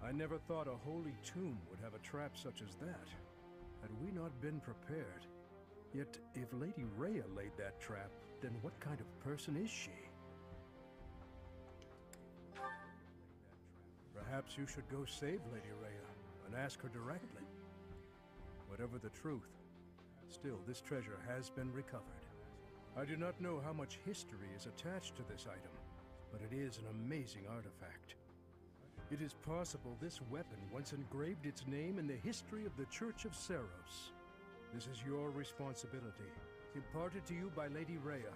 I never thought a holy tomb would have a trap such as that. Had we not been prepared. Yet, if Lady Rhea laid that trap, then what kind of person is she? Perhaps you should go save Lady Rhea and ask her directly. Whatever the truth, still this treasure has been recovered. I do not know how much history is attached to this item, but it is an amazing artifact. It is possible this weapon once engraved its name in the history of the Church of Seros. This is your responsibility, imparted to you by Lady Rhea.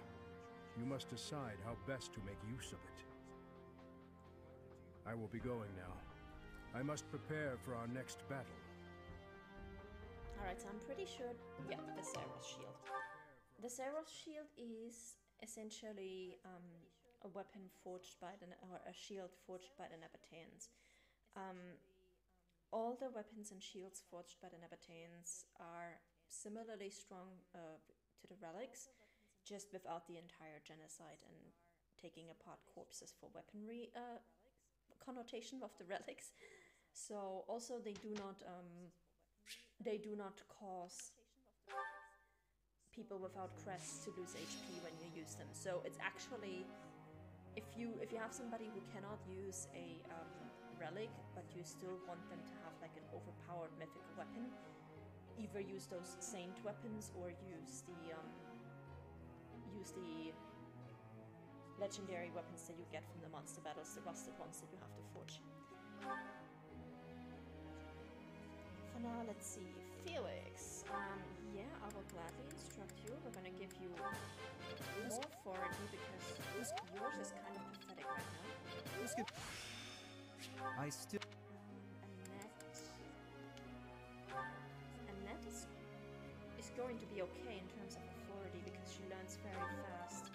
You must decide how best to make use of it. I will be going now. I must prepare for our next battle. Alright, so I'm pretty sure... Yeah, the Seros shield. The Seros shield is essentially a weapon forged by or a shield forged by the Nabateans. All the weapons and shields forged by the Nabateans are similarly strong to the relics, just without the entire genocide and taking apart corpses for weaponry connotation of the relics. So also they do not cause people without crests to lose HP when you use them. So it's actually, if you have somebody who cannot use a relic, but you still want them to have like an overpowered mythical weapon, either use those saint weapons or use the legendary weapons that you get from the monster battles, the rusted ones that you have to forge. For now, let's see. Felix. Yeah, I will gladly instruct you. We're gonna give you more authority because yours is kind of pathetic right now. I still... Annette is going to be okay in terms of authority because she learns very fast.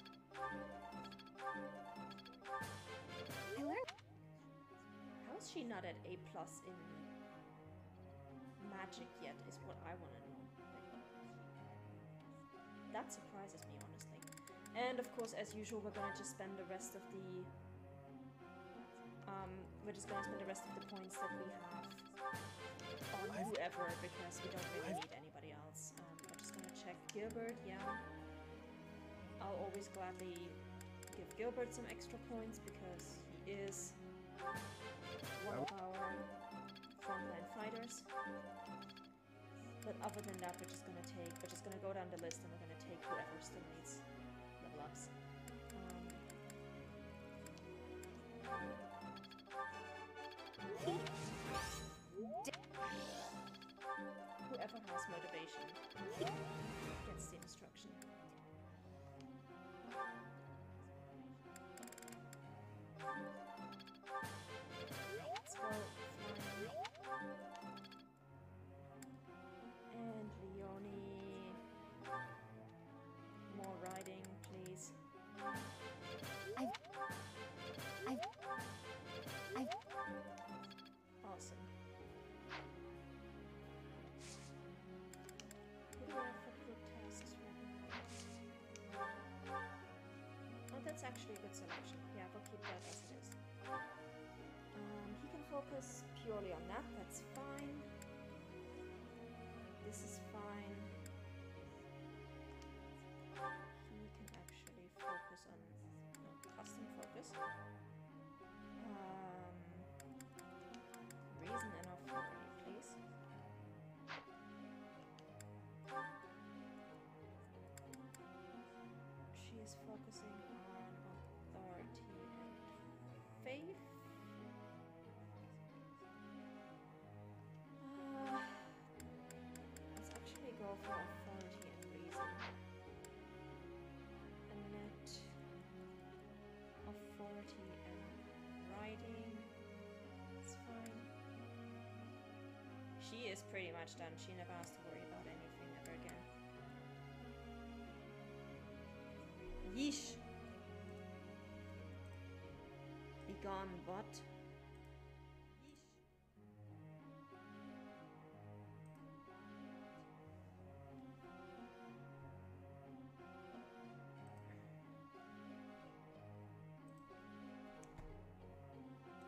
How is she not at A+ in magic yet is what I want to know. That surprises me, honestly. And of course, as usual, we're gonna just spend the rest of the points that we have on whoever, because we don't really need anybody else. I'm just gonna check Gilbert. Yeah, I'll always gladly give Gilbert some extra points because he is one of our frontline fighters. But other than that, we're just gonna go down the list and we're gonna take whoever still needs level ups. Whoever has motivation gets the instruction. Let's go. And Leonie. More riding, please. Awesome. Who do I have for group tasks right now? Oh, that's actually a good selection. Yeah, we'll keep that as it is. He can focus purely on that, that's fine. This is fine. He can actually focus on custom focus. Reason and authority, please. She is focusing on authority and faith. Let's actually go for authority and reason. Annette, authority and writing. That's fine. She is pretty much done. She never has to worry about anything ever again. Yeesh. Be gone, bot.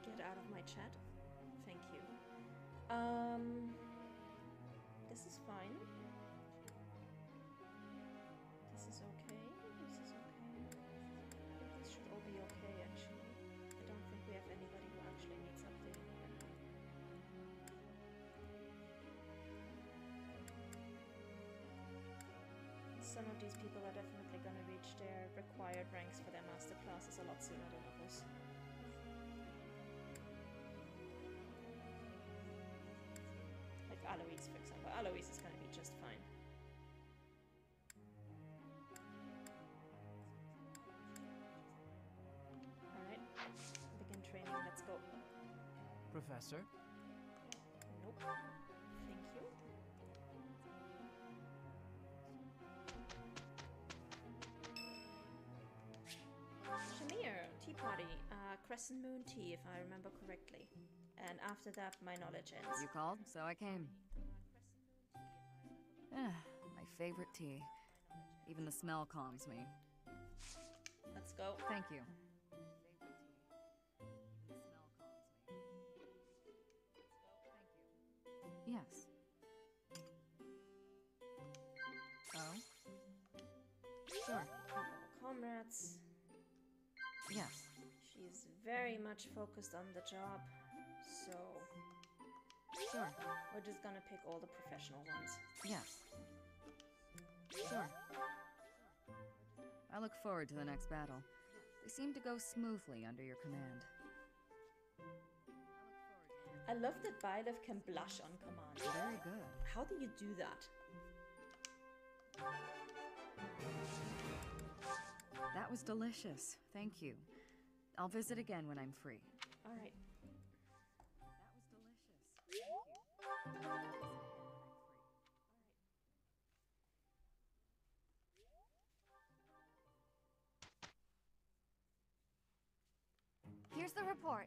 Get out of my chat. Thank you. This is fine. This is okay. This is okay. I think this should all be okay, actually. I don't think we have anybody who actually needs updating here. Some of these people are definitely going to reach their required ranks for their master classes a lot sooner than others. Like Alois, for example. Alois is going to be just fine. Alright, begin training, let's go. Professor? Nope. Thank you. Shamir, tea party, Crescent Moon tea, if I remember correctly. And after that, my knowledge ends. You called, so I came. My favorite tea. Even the smell calms me. Let's go. Thank you. Yes. Oh? Sure. Comrades. Yes. She's very much focused on the job, so Sure. we're just gonna pick all the professional ones. Yes. Sure. I look forward to the next battle. They seem to go smoothly under your command. I love that Byleth can blush on command. Very good. How do you do that? That was delicious. Thank you. I'll visit again when I'm free. Alright. That was delicious. Thank you. Here's the report.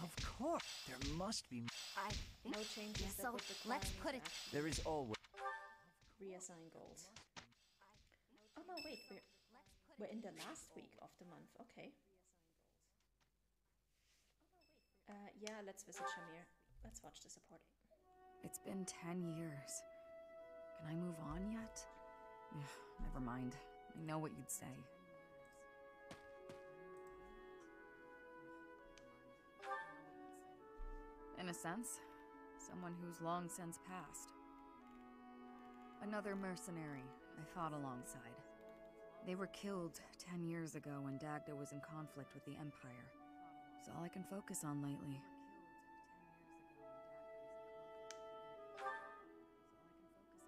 Of course. There must be. I think No changes that so. would require Let's me put to it. actually There is always. reassign goals. Oh no, wait, we're in the last week of the month. Okay. Yeah, let's visit Shamir. Let's watch the supporting. It's been 10 years. Can I move on yet? Never mind. I know what you'd say. In a sense, someone who's long since passed. Another mercenary I fought alongside. They were killed 10 years ago when Dagda was in conflict with the Empire. It's all I can focus on lately.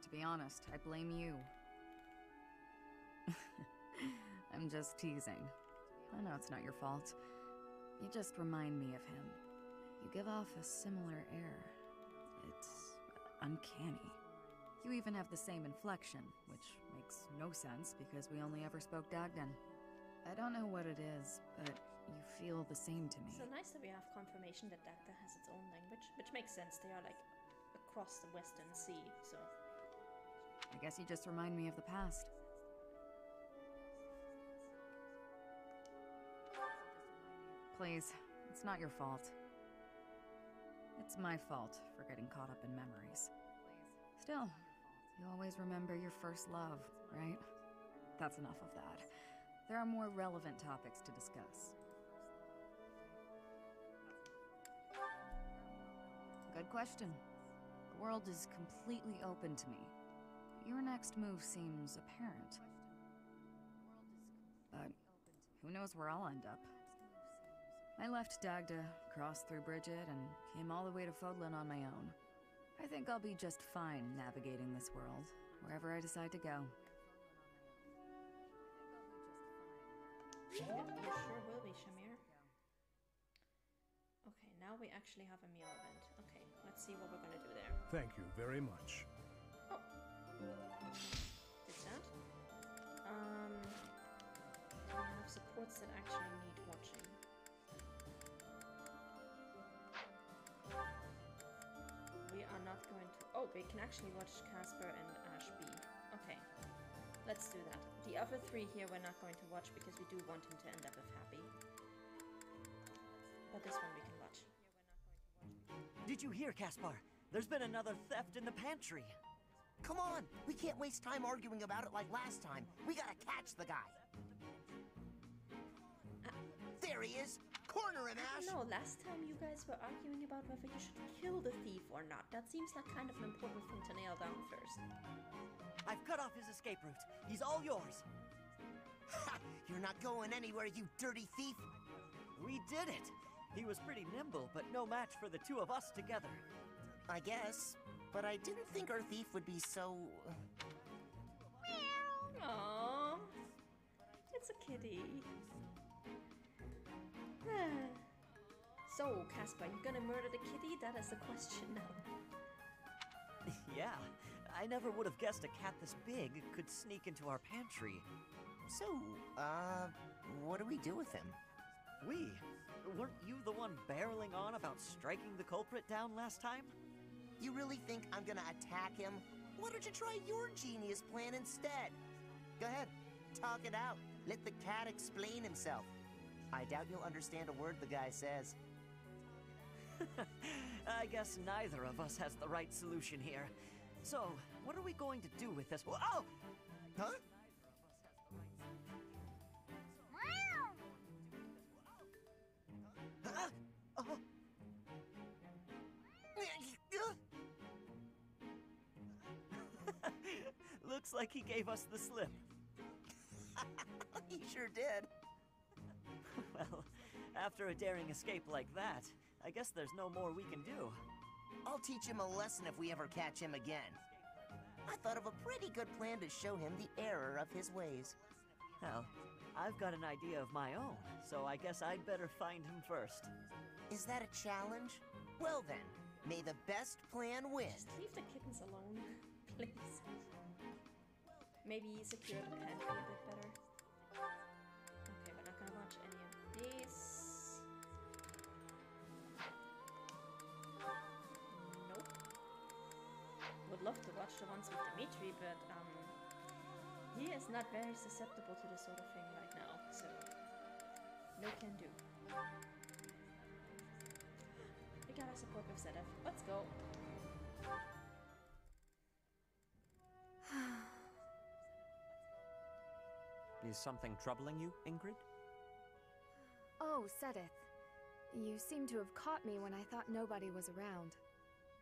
To be honest, I blame you. I'm just teasing. I know it's not your fault. You just remind me of him. You give off a similar air. It's uncanny. You even have the same inflection, which makes no sense because we only ever spoke Dagdan. I don't know what it is, but you feel the same to me. So nice that we have confirmation that Dagda has its own language, which makes sense. They are like across the Western Sea, so. I guess you just remind me of the past. Please, it's not your fault. It's my fault for getting caught up in memories. Still, you always remember your first love, right? That's enough of that. There are more relevant topics to discuss. Good question. The world is completely open to me. Your next move seems apparent. But who knows where I'll end up. I left Dagda, crossed through Bridget, and came all the way to Fodlan on my own. I think I'll be just fine navigating this world, wherever I decide to go. Yep, you sure will be, Shamir. Okay, now we actually have a meal event. Okay, let's see what we're gonna do there. Thank you very much. Oh, did that. We have supports that actually need watching. We are not going to. Oh, we can actually watch Casper and Ash B. Okay. Let's do that. The other three here we're not going to watch because we do want him to end up with Happy. But this one we can watch. Did you hear, Caspar? There's been another theft in the pantry. Come on, we can't waste time arguing about it like last time. We gotta catch the guy. There he is! Corner him, Ash! No, last time you guys were arguing about whether you should kill the thief or not. That seems like kind of an important thing to nail down first. I've cut off his escape route. He's all yours. Ha! You're not going anywhere, you dirty thief! We did it! He was pretty nimble, but no match for the two of us together. I guess, but I didn't think our thief would be so... Aww. It's a kitty. So, Caspar, you gonna murder the kitty? That is the question now. Yeah, I never would have guessed a cat this big could sneak into our pantry. So, what do we do with him? We? Weren't you the one barreling on about striking the culprit down last time? You really think I'm gonna attack him? Why don't you try your genius plan instead? Go ahead, talk it out. Let the cat explain himself. I doubt you'll understand a word the guy says. I guess neither of us has the right solution here. So, what are we going to do with this? Oh! Huh? Huh? Oh. Looks like he gave us the slip. He sure did. Well, after a daring escape like that, I guess there's no more we can do. I'll teach him a lesson if we ever catch him again. I thought of a pretty good plan to show him the error of his ways. Well, I've got an idea of my own, so I guess I'd better find him first. Is that a challenge? Well then, may the best plan win. Just leave the kittens alone, please. Maybe secure the pantry a bit better. Okay, we're not gonna watch any of these. Nope. Would love to watch the ones with Dimitri, but he is not very susceptible to this sort of thing right now, so no can do. We gotta support with Zedef. Let's go. Is something troubling you, Ingrid? Oh, Sedith. You seem to have caught me when I thought nobody was around.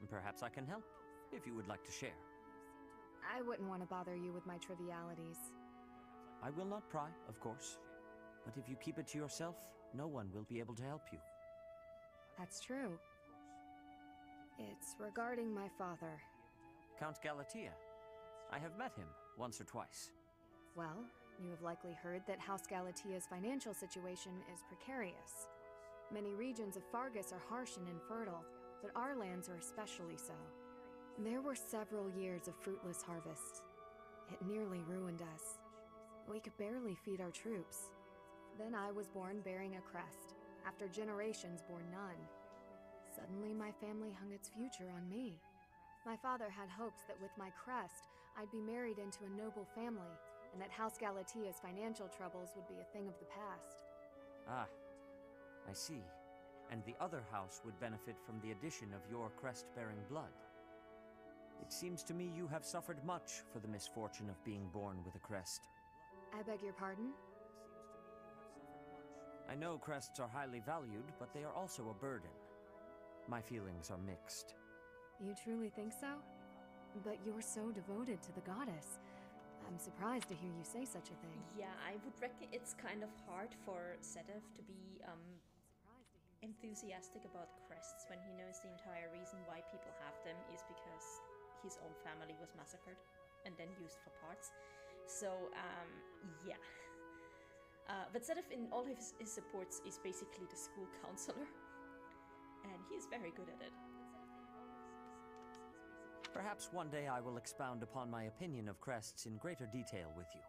Perhaps I can help, if you would like to share. I wouldn't want to bother you with my trivialities. I will not pry, of course. But if you keep it to yourself, no one will be able to help you. That's true. It's regarding my father. Count Galatea. I have met him once or twice. Well, you have likely heard that House Galatea's financial situation is precarious. Many regions of Fargus are harsh and infertile, but our lands are especially so. There were several years of fruitless harvests. It nearly ruined us. We could barely feed our troops. Then I was born bearing a crest, after generations bore none. Suddenly my family hung its future on me. My father had hopes that with my crest, I'd be married into a noble family, and that House Galatea's financial troubles would be a thing of the past. Ah, I see. And the other house would benefit from the addition of your crest-bearing blood. It seems to me you have suffered much for the misfortune of being born with a crest. I beg your pardon? I know crests are highly valued, but they are also a burden. My feelings are mixed. You truly think so? But you're so devoted to the goddess. I'm surprised to hear you say such a thing. Yeah, I would reckon it's kind of hard for Sedef to be enthusiastic about crests when he knows the entire reason why people have them is because his own family was massacred and then used for parts. So, yeah. But Sedef in all of his supports is basically the school counselor, and he's very good at it. Perhaps one day I will expound upon my opinion of crests in greater detail with you.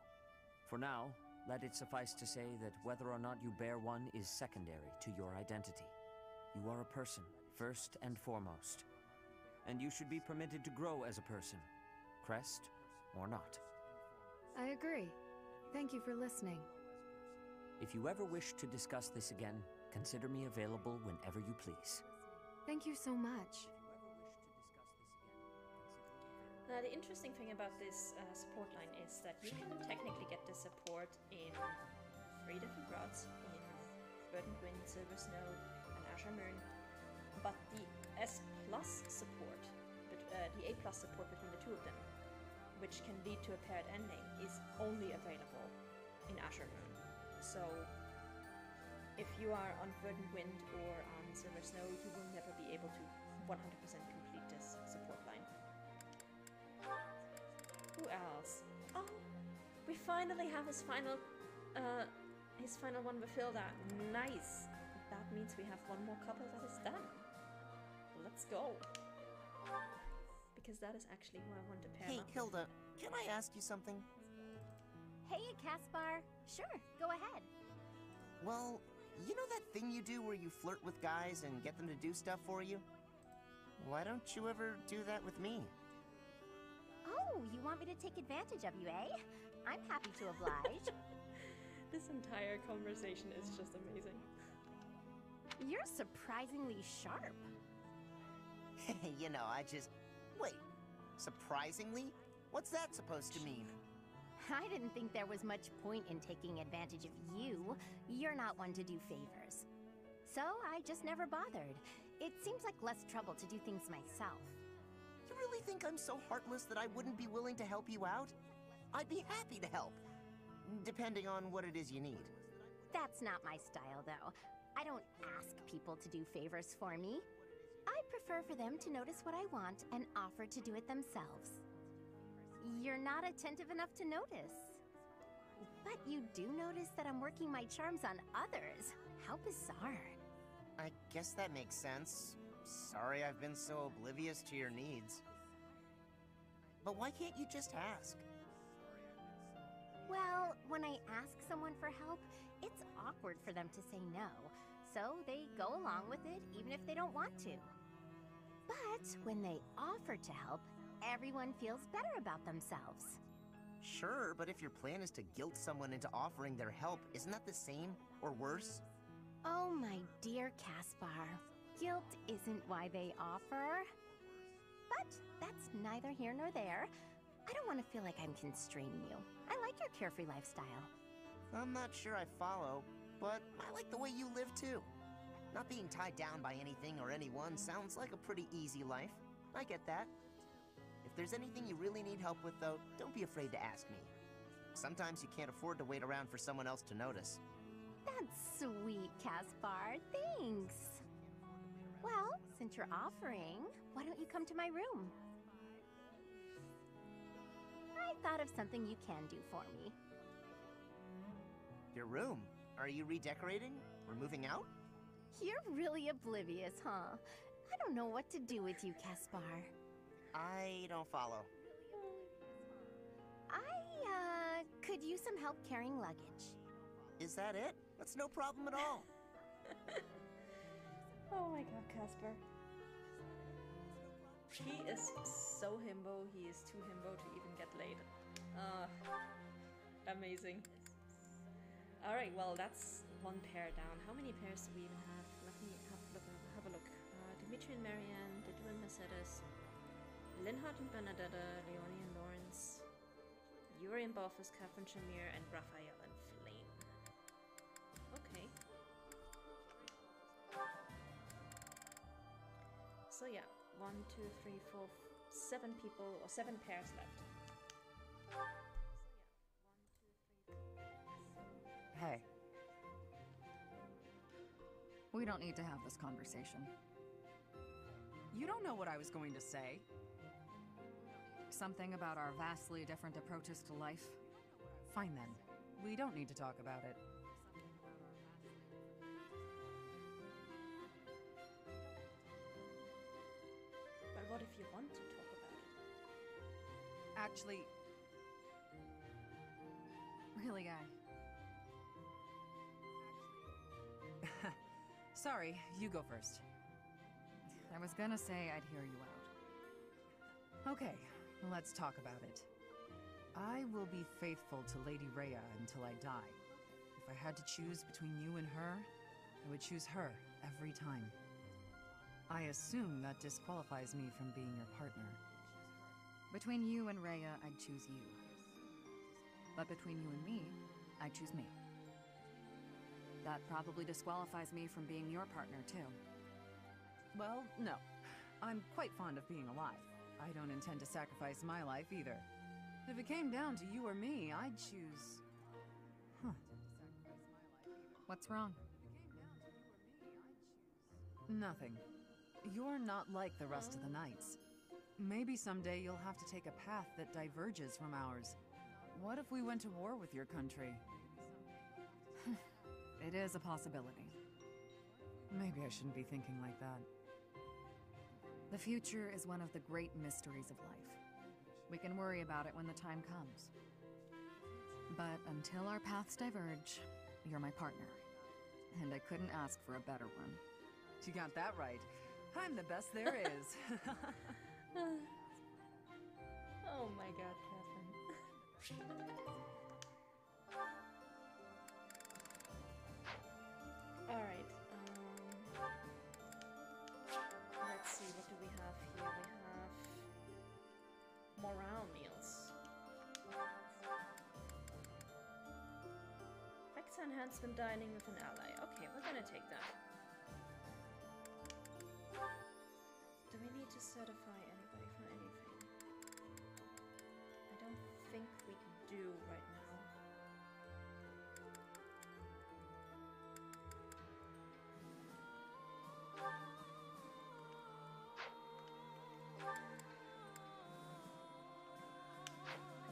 For now, let it suffice to say that whether or not you bear one is secondary to your identity. You are a person, first and foremost. And you should be permitted to grow as a person, crest or not. I agree. Thank you for listening. If you ever wish to discuss this again, consider me available whenever you please. Thank you so much. Now, the interesting thing about this support line is that you can technically get the support in 3 different routes, in Verdant Wind, Silver Snow, and Azure Moon, but the S+ support, the A+ support between the 2 of them, which can lead to a paired ending, is only available in Azure Moon. So, if you are on Verdant Wind or on Silver Snow, you will never be able to 100% complete this support line. Who else? Oh, we finally have his final one fulfilled out. Nice. That means we have one more couple that is done. Let's go. Because that is actually who I want to pair Hey, up. Hilda, can I ask you something? Hey, Caspar. Sure, go ahead. Well, you know that thing you do where you flirt with guys and get them to do stuff for you? Why don't you ever do that with me? Oh, you want me to take advantage of you, eh? I'm happy to oblige. This entire conversation is just amazing. You're surprisingly sharp. You know, Wait, surprisingly? What's that supposed to mean? I didn't think there was much point in taking advantage of you. You're not one to do favors. So I just never bothered. It seems like less trouble to do things myself. You really think I'm so heartless that I wouldn't be willing to help you out? I'd be happy to help, depending on what it is you need. That's not my style, though. I don't ask people to do favors for me. I prefer for them to notice what I want and offer to do it themselves. You're not attentive enough to notice. But you do notice that I'm working my charms on others. How bizarre. I guess that makes sense. Sorry I've been so oblivious to your needs. But why can't you just ask? Well, when I ask someone for help, it's awkward for them to say no. So they go along with it, even if they don't want to. But when they offer to help, everyone feels better about themselves. Sure, but if your plan is to guilt someone into offering their help, isn't that the same, or worse? Oh, my dear Caspar. Guilt isn't why they offer. But that's neither here nor there. I don't want to feel like I'm constraining you. I like your carefree lifestyle. I'm not sure I follow, but I like the way you live too. Not being tied down by anything or anyone sounds like a pretty easy life. I get that. If there's anything you really need help with, though, don't be afraid to ask me. Sometimes you can't afford to wait around for someone else to notice. That's sweet, Caspar. Thanks. Well, since you're offering, why don't you come to my room? I thought of something you can do for me. Your room? Are you redecorating? We're moving out? You're really oblivious, huh? I don't know what to do with you, Caspar. I don't follow. I could use some help carrying luggage. Is that it? That's no problem at all. Oh my god, Casper. He is so himbo, he is too himbo to even get laid. Amazing. Alright, well that's one pair down. How many pairs do we even have? Let me have a look. Dimitri and Marianne, Didu and Mercedes, Linhart and Bernadetta, Leonie and Lawrence, Yuri and Balthus, Catherine Shamir, and Raphael and Flame. Okay. So yeah, 1, 2, 3, 4, 7 people, or 7 pairs left. Hey. We don't need to have this conversation. You don't know what I was going to say. Something about our vastly different approaches to life? Fine then. We don't need to talk about it. But what if you want to talk about it? Actually, Really, Guy? sorry, you go first. I was gonna say I'd hear you out. Okay, let's talk about it. I will be faithful to Lady Rhea until I die. If I had to choose between you and her, I would choose her every time. I assume that disqualifies me from being your partner. Between you and Rhea, I'd choose you. But between you and me, I'd choose me. That probably disqualifies me from being your partner, too. Well, no. I'm quite fond of being alive. I don't intend to sacrifice my life either. If it came down to you or me, I'd choose... What's wrong? Nothing. You're not like the rest of the knights. Maybe someday you'll have to take a path that diverges from ours. What if we went to war with your country? It is a possibility. Maybe I shouldn't be thinking like that. The future is one of the great mysteries of life. We can worry about it when the time comes. But until our paths diverge, you're my partner. And I couldn't ask for a better one. You got that right. I'm the best there is. Oh my god, Catherine. Alright, let's see, what do we have here? We have morale meals. Effects enhancement dining with an ally. Okay, we're gonna take that. Do we need to certify anybody for anything? I don't think we can do right now.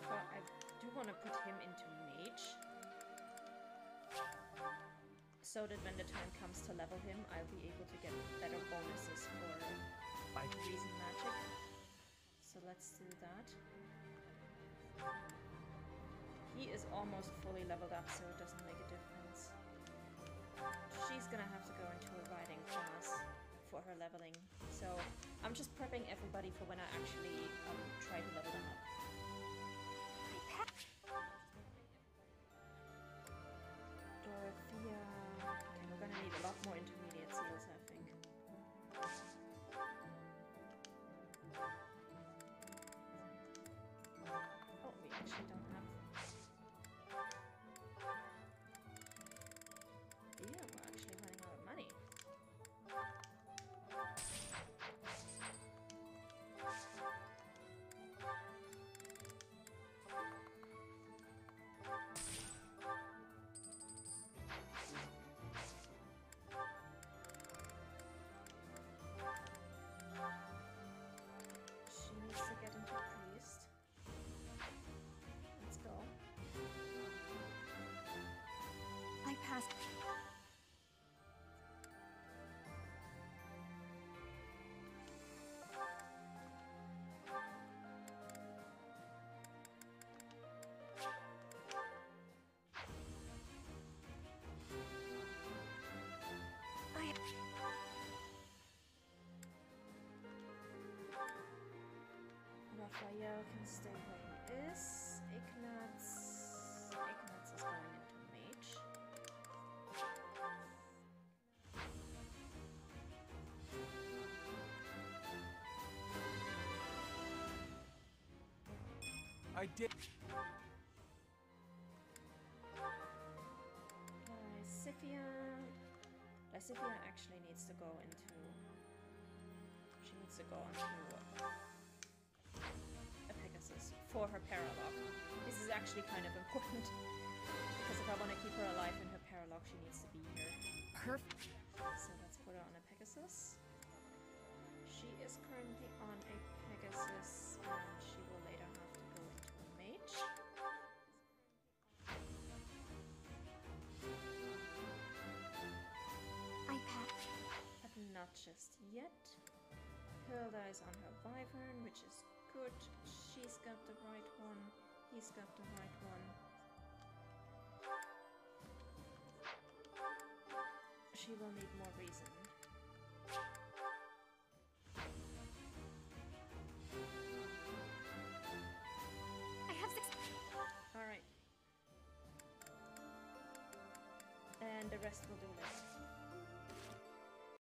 But I do want to put him into mage, so that when the time comes to level him, I'll be able to get better bonuses for reason magic. So let's do that. He is almost fully leveled up, so it doesn't make a difference. She's gonna have to go into a riding class for her leveling. So I'm just prepping everybody for when I actually try to level them up. Dorothea. Okay, we're gonna need a lot more intermediate seals, I think. Oh, we actually don't have... Yeah, we're actually running out of money. She needs to get into priest. Let's go. I passed. Raphael can stay where he is. Ignatz is going into mage. I did. Lysithia actually needs to go into... She needs to go into a Pegasus for her paralogue. This is actually kind of important, because if I want to keep her alive in her paralogue, she needs to be here. Perfect. So let's put her on a Pegasus. She is currently on a Pegasus, and she will later have to go into a mage. But not just yet. Hilda is on her Wyvern, which is good. She's got the right one. He's got the right one. She will need more reason. I have 6... and the rest will do later.